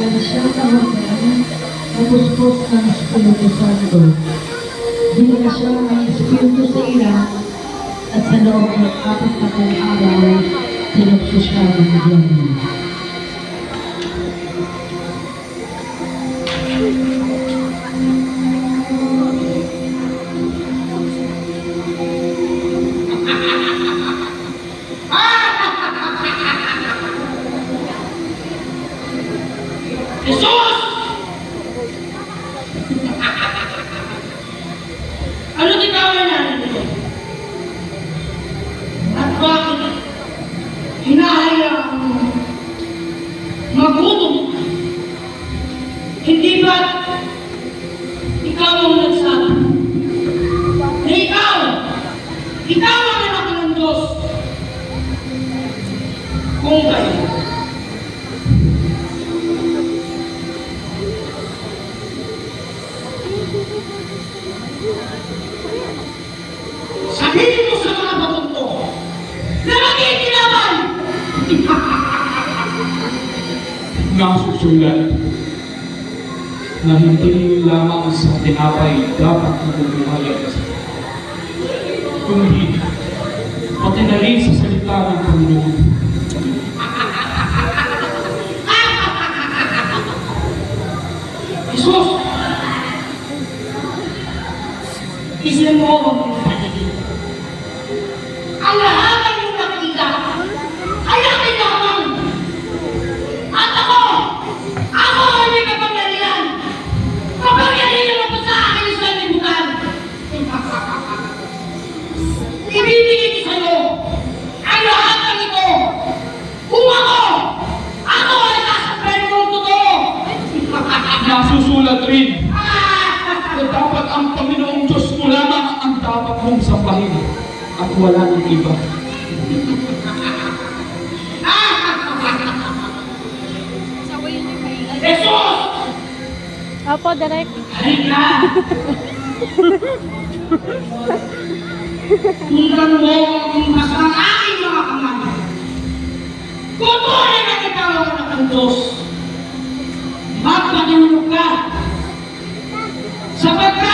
ang siyang kahulugan na puspos ng Espiritu Santo. Dinasya ang Espiritu sa ilang at sa loob ng 40 araw, tinukso siya ng Diyan. Jesus! Ano titawan natin ito? At bakit hinahayaan mo magutom? Hindi ba ikaw ang nagsabi na ikaw ang anak ng Diyos? Kung kayo, sabihin mo sa mga batong to na magkikinaman! Nasusulat na hindi lamang sa tinapay dapat nabubuhay ang isa, kundi pati na rin sa salita ng Panginoon. Jesus! Isyan mo ako magpapalagin. Ang lahat ng iyong nakikita ay aking lamang. At ako ay may kapangyarihan. Kapangyarihan na po sa akin sa libutan. Ibibigay ko sa'yo ang lahat ng ito. Kung ako ay sasabihin mong totoo. Nasusulat rin na dapat ang Panginoong Diyos mo lamang ang dapat mong sambahin at wala ng iba. Jesus! Opo, direct. Halika! Tingnan mo ang imas ng aking mga kamay. Tutuloy na ikaw ang anak ng Diyos. Magpatulog ka. Sapagkat